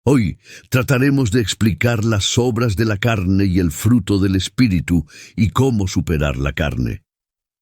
Hoy trataremos de explicar las obras de la carne y el fruto del Espíritu y cómo superar la carne.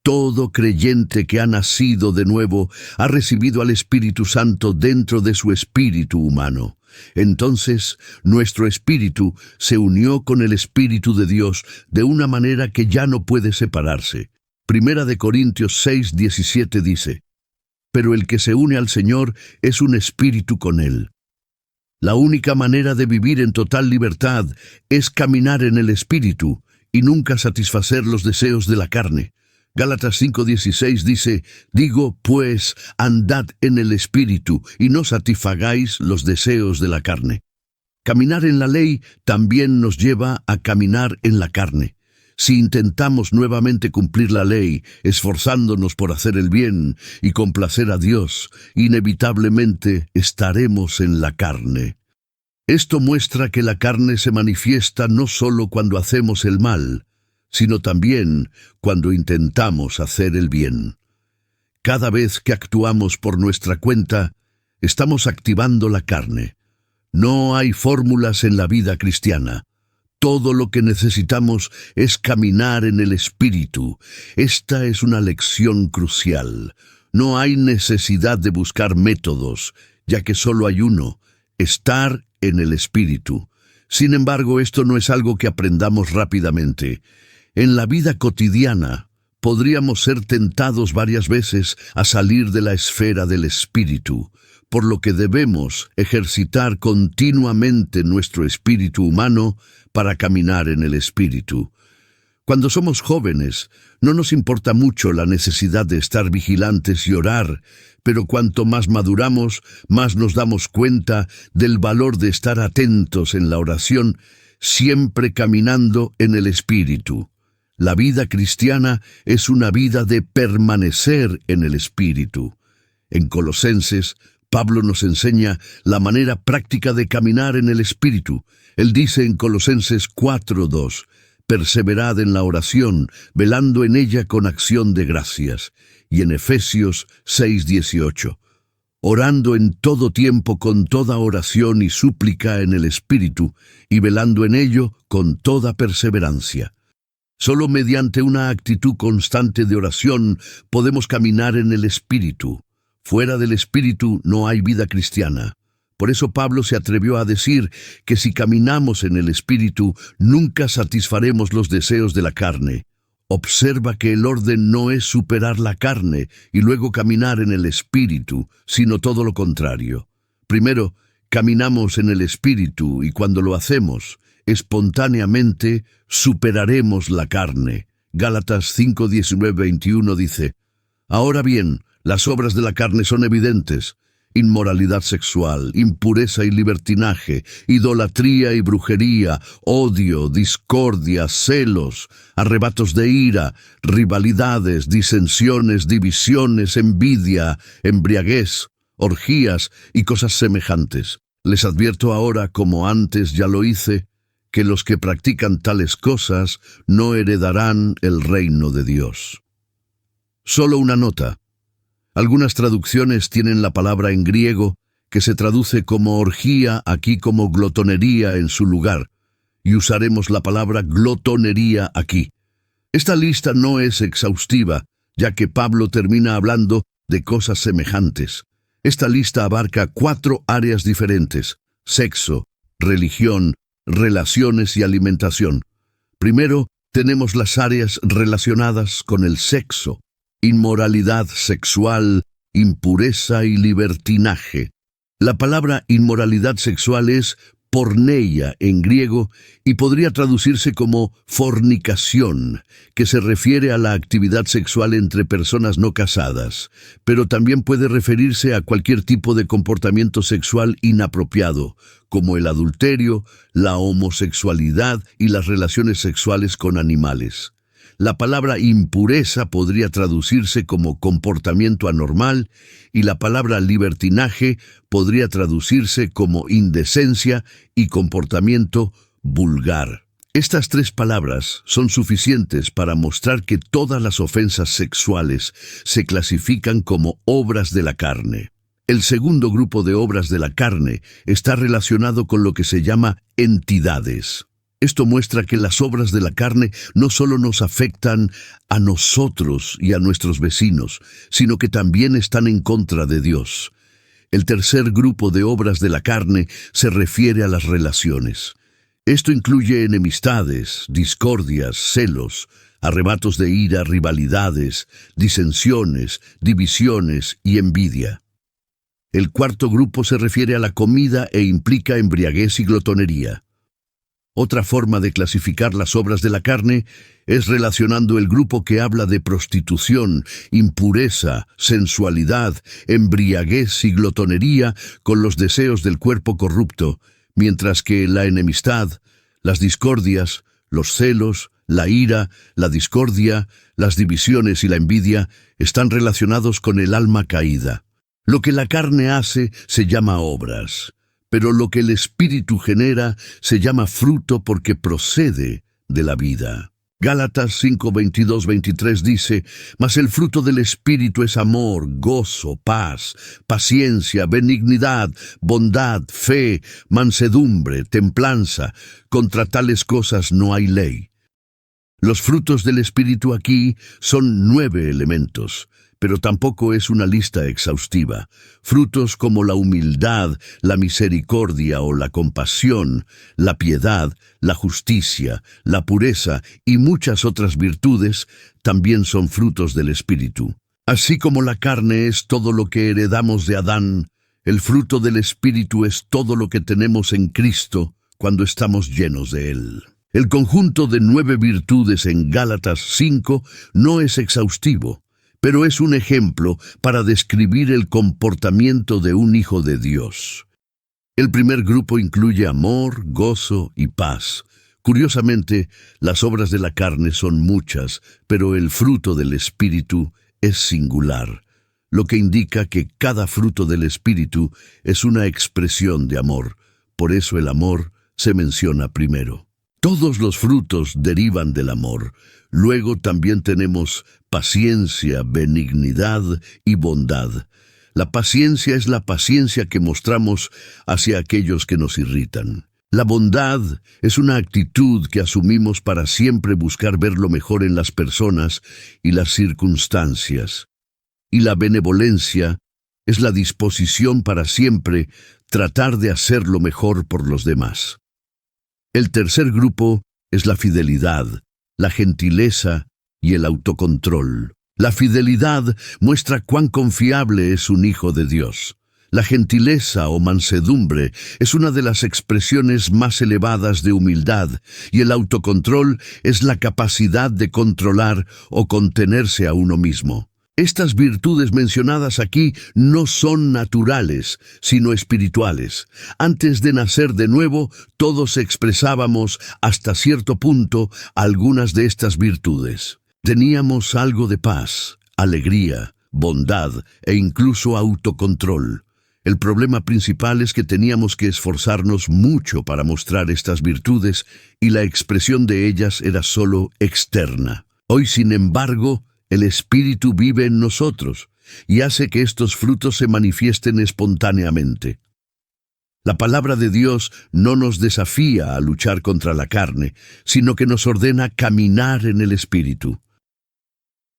Todo creyente que ha nacido de nuevo ha recibido al Espíritu Santo dentro de su espíritu humano. Entonces, nuestro espíritu se unió con el Espíritu de Dios de una manera que ya no puede separarse. Primera de Corintios 6:17 dice: «Pero el que se une al Señor es un espíritu con Él». La única manera de vivir en total libertad es caminar en el Espíritu y nunca satisfacer los deseos de la carne. Gálatas 5:16 dice: «Digo, pues, andad en el Espíritu, y no satisfagáis los deseos de la carne». Caminar en la ley también nos lleva a caminar en la carne. Si intentamos nuevamente cumplir la ley, esforzándonos por hacer el bien y complacer a Dios, inevitablemente estaremos en la carne. Esto muestra que la carne se manifiesta no solo cuando hacemos el mal, sino también cuando intentamos hacer el bien. Cada vez que actuamos por nuestra cuenta, estamos activando la carne. No hay fórmulas en la vida cristiana. Todo lo que necesitamos es caminar en el Espíritu. Esta es una lección crucial. No hay necesidad de buscar métodos, ya que solo hay uno: estar en el Espíritu. Sin embargo, esto no es algo que aprendamos rápidamente. En la vida cotidiana, podríamos ser tentados varias veces a salir de la esfera del Espíritu, por lo que debemos ejercitar continuamente nuestro espíritu humano para caminar en el Espíritu. Cuando somos jóvenes, no nos importa mucho la necesidad de estar vigilantes y orar, pero cuanto más maduramos, más nos damos cuenta del valor de estar atentos en la oración, siempre caminando en el Espíritu. La vida cristiana es una vida de permanecer en el Espíritu. En Colosenses, Pablo nos enseña la manera práctica de caminar en el Espíritu. Él dice en Colosenses 4:2, «Perseverad en la oración, velando en ella con acción de gracias». Y en Efesios 6:18, «Orando en todo tiempo con toda oración y súplica en el Espíritu, y velando en ello con toda perseverancia». Solo mediante una actitud constante de oración podemos caminar en el Espíritu. Fuera del Espíritu no hay vida cristiana. Por eso Pablo se atrevió a decir que si caminamos en el Espíritu, nunca satisfaremos los deseos de la carne. Observa que el orden no es superar la carne y luego caminar en el Espíritu, sino todo lo contrario. Primero, caminamos en el Espíritu y cuando lo hacemos, espontáneamente superaremos la carne. Gálatas 5:19-21 dice: «Ahora bien, las obras de la carne son evidentes: inmoralidad sexual, impureza y libertinaje, idolatría y brujería, odio, discordia, celos, arrebatos de ira, rivalidades, disensiones, divisiones, envidia, embriaguez, orgías y cosas semejantes. Les advierto ahora, como antes ya lo hice, que los que practican tales cosas no heredarán el reino de Dios». Solo una nota. Algunas traducciones tienen la palabra en griego que se traduce como orgía aquí como glotonería en su lugar, y usaremos la palabra glotonería aquí. Esta lista no es exhaustiva, ya que Pablo termina hablando de cosas semejantes. Esta lista abarca 4 áreas diferentes: sexo, religión, relaciones y alimentación. Primero, tenemos las áreas relacionadas con el sexo: inmoralidad sexual, impureza y libertinaje. La palabra inmoralidad sexual es porneia en griego y podría traducirse como fornicación, que se refiere a la actividad sexual entre personas no casadas, pero también puede referirse a cualquier tipo de comportamiento sexual inapropiado, como el adulterio, la homosexualidad y las relaciones sexuales con animales. La palabra impureza podría traducirse como comportamiento anormal y la palabra libertinaje podría traducirse como indecencia y comportamiento vulgar. Estas 3 palabras son suficientes para mostrar que todas las ofensas sexuales se clasifican como obras de la carne. El segundo grupo de obras de la carne está relacionado con lo que se llama entidades. Esto muestra que las obras de la carne no solo nos afectan a nosotros y a nuestros vecinos, sino que también están en contra de Dios. El tercer grupo de obras de la carne se refiere a las relaciones. Esto incluye enemistades, discordias, celos, arrebatos de ira, rivalidades, disensiones, divisiones y envidia. El cuarto grupo se refiere a la comida e implica embriaguez y glotonería. Otra forma de clasificar las obras de la carne es relacionando el grupo que habla de prostitución, impureza, sensualidad, embriaguez y glotonería con los deseos del cuerpo corrupto, mientras que la enemistad, las discordias, los celos, la ira, la discordia, las divisiones y la envidia están relacionados con el alma caída. Lo que la carne hace se llama obras, pero lo que el Espíritu genera se llama fruto porque procede de la vida. Gálatas 5, 22, 23 dice: «Mas el fruto del Espíritu es amor, gozo, paz, paciencia, benignidad, bondad, fe, mansedumbre, templanza. Contra tales cosas no hay ley». Los frutos del Espíritu aquí son 9 elementos, pero tampoco es una lista exhaustiva. Frutos como la humildad, la misericordia o la compasión, la piedad, la justicia, la pureza y muchas otras virtudes también son frutos del Espíritu. Así como la carne es todo lo que heredamos de Adán, el fruto del Espíritu es todo lo que tenemos en Cristo cuando estamos llenos de Él. El conjunto de 9 virtudes en Gálatas 5 no es exhaustivo, pero es un ejemplo para describir el comportamiento de un hijo de Dios. El primer grupo incluye amor, gozo y paz. Curiosamente, las obras de la carne son muchas, pero el fruto del Espíritu es singular, lo que indica que cada fruto del Espíritu es una expresión de amor. Por eso el amor se menciona primero. Todos los frutos derivan del amor. Luego también tenemos paciencia, benignidad y bondad. La paciencia es la paciencia que mostramos hacia aquellos que nos irritan. La bondad es una actitud que asumimos para siempre buscar ver lo mejor en las personas y las circunstancias. Y la benevolencia es la disposición para siempre tratar de hacer lo mejor por los demás. El tercer grupo es la fidelidad, la gentileza y el autocontrol. La fidelidad muestra cuán confiable es un hijo de Dios. La gentileza o mansedumbre es una de las expresiones más elevadas de humildad, y el autocontrol es la capacidad de controlar o contenerse a uno mismo. Estas virtudes mencionadas aquí no son naturales, sino espirituales. Antes de nacer de nuevo, todos expresábamos hasta cierto punto algunas de estas virtudes. Teníamos algo de paz, alegría, bondad e incluso autocontrol. El problema principal es que teníamos que esforzarnos mucho para mostrar estas virtudes y la expresión de ellas era solo externa. Hoy, sin embargo, el Espíritu vive en nosotros y hace que estos frutos se manifiesten espontáneamente. La palabra de Dios no nos desafía a luchar contra la carne, sino que nos ordena caminar en el Espíritu.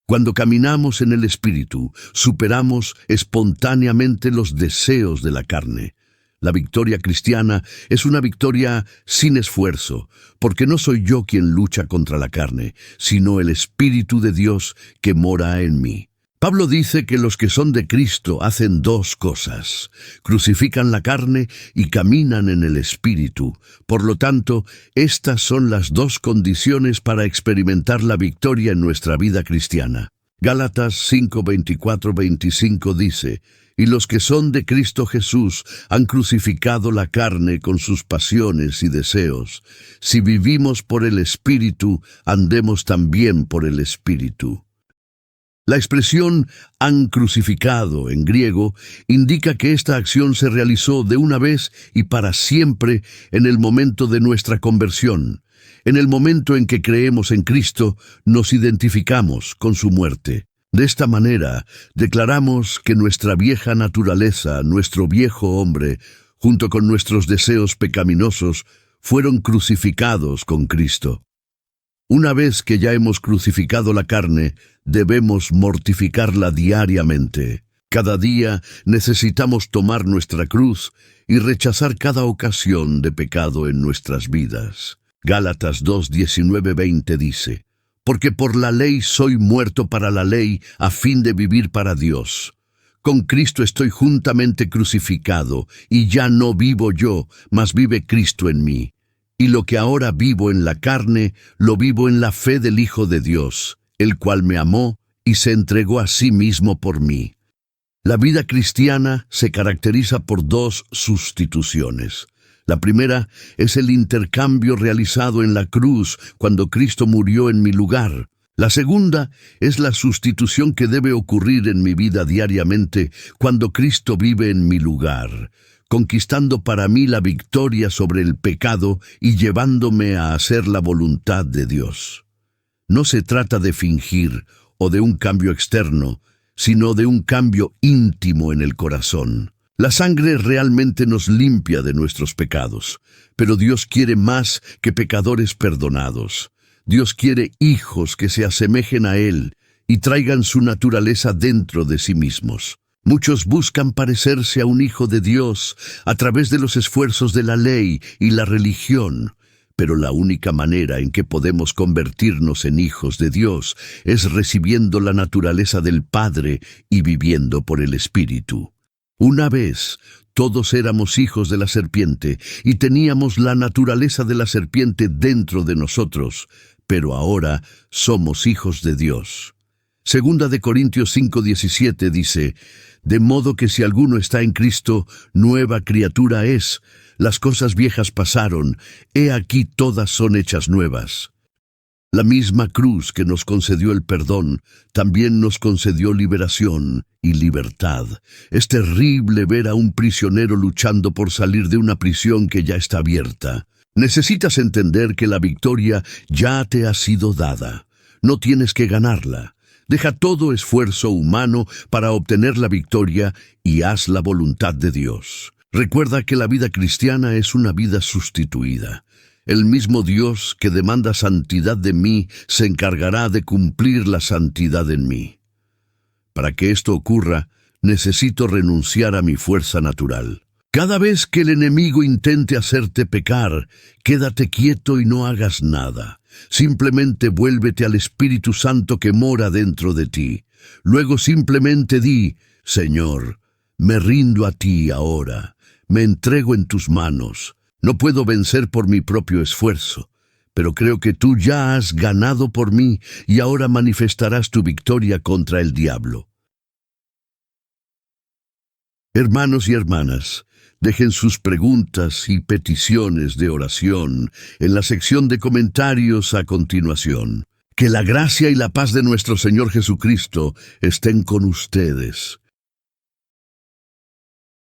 Cuando caminamos en el Espíritu, superamos espontáneamente los deseos de la carne. La victoria cristiana es una victoria sin esfuerzo, porque no soy yo quien lucha contra la carne, sino el Espíritu de Dios que mora en mí. Pablo dice que los que son de Cristo hacen 2 cosas: crucifican la carne y caminan en el Espíritu. Por lo tanto, estas son las 2 condiciones para experimentar la victoria en nuestra vida cristiana. Gálatas 5, 24, 25 dice: «Y los que son de Cristo Jesús han crucificado la carne con sus pasiones y deseos. Si vivimos por el Espíritu, andemos también por el Espíritu». La expresión «han crucificado» en griego indica que esta acción se realizó de una vez y para siempre en el momento de nuestra conversión. En el momento en que creemos en Cristo, nos identificamos con su muerte. De esta manera, declaramos que nuestra vieja naturaleza, nuestro viejo hombre, junto con nuestros deseos pecaminosos, fueron crucificados con Cristo. Una vez que ya hemos crucificado la carne, debemos mortificarla diariamente. Cada día necesitamos tomar nuestra cruz y rechazar cada ocasión de pecado en nuestras vidas. Gálatas 2:19-20 dice: «Porque por la ley soy muerto para la ley, a fin de vivir para Dios. Con Cristo estoy juntamente crucificado, y ya no vivo yo, mas vive Cristo en mí. Y lo que ahora vivo en la carne, lo vivo en la fe del Hijo de Dios, el cual me amó y se entregó a sí mismo por mí». La vida cristiana se caracteriza por dos sustituciones. La primera es el intercambio realizado en la cruz cuando Cristo murió en mi lugar. La segunda es la sustitución que debe ocurrir en mi vida diariamente cuando Cristo vive en mi lugar, conquistando para mí la victoria sobre el pecado y llevándome a hacer la voluntad de Dios. No se trata de fingir o de un cambio externo, sino de un cambio íntimo en el corazón. La sangre realmente nos limpia de nuestros pecados, pero Dios quiere más que pecadores perdonados. Dios quiere hijos que se asemejen a Él y traigan su naturaleza dentro de sí mismos. Muchos buscan parecerse a un hijo de Dios a través de los esfuerzos de la ley y la religión, pero la única manera en que podemos convertirnos en hijos de Dios es recibiendo la naturaleza del Padre y viviendo por el Espíritu. Una vez, todos éramos hijos de la serpiente y teníamos la naturaleza de la serpiente dentro de nosotros, pero ahora somos hijos de Dios. Segunda de Corintios 5:17 dice: «De modo que si alguno está en Cristo, nueva criatura es. Las cosas viejas pasaron, he aquí todas son hechas nuevas». La misma cruz que nos concedió el perdón, también nos concedió liberación y libertad. Es terrible ver a un prisionero luchando por salir de una prisión que ya está abierta. Necesitas entender que la victoria ya te ha sido dada. No tienes que ganarla. Deja todo esfuerzo humano para obtener la victoria y haz la voluntad de Dios. Recuerda que la vida cristiana es una vida sustituida. El mismo Dios que demanda santidad de mí se encargará de cumplir la santidad en mí. Para que esto ocurra, necesito renunciar a mi fuerza natural. Cada vez que el enemigo intente hacerte pecar, quédate quieto y no hagas nada. Simplemente vuélvete al Espíritu Santo que mora dentro de ti. Luego simplemente di: «Señor, me rindo a ti ahora. Me entrego en tus manos. No puedo vencer por mi propio esfuerzo, pero creo que tú ya has ganado por mí y ahora manifestarás tu victoria contra el diablo». Hermanos y hermanas, dejen sus preguntas y peticiones de oración en la sección de comentarios a continuación. Que la gracia y la paz de nuestro Señor Jesucristo estén con ustedes.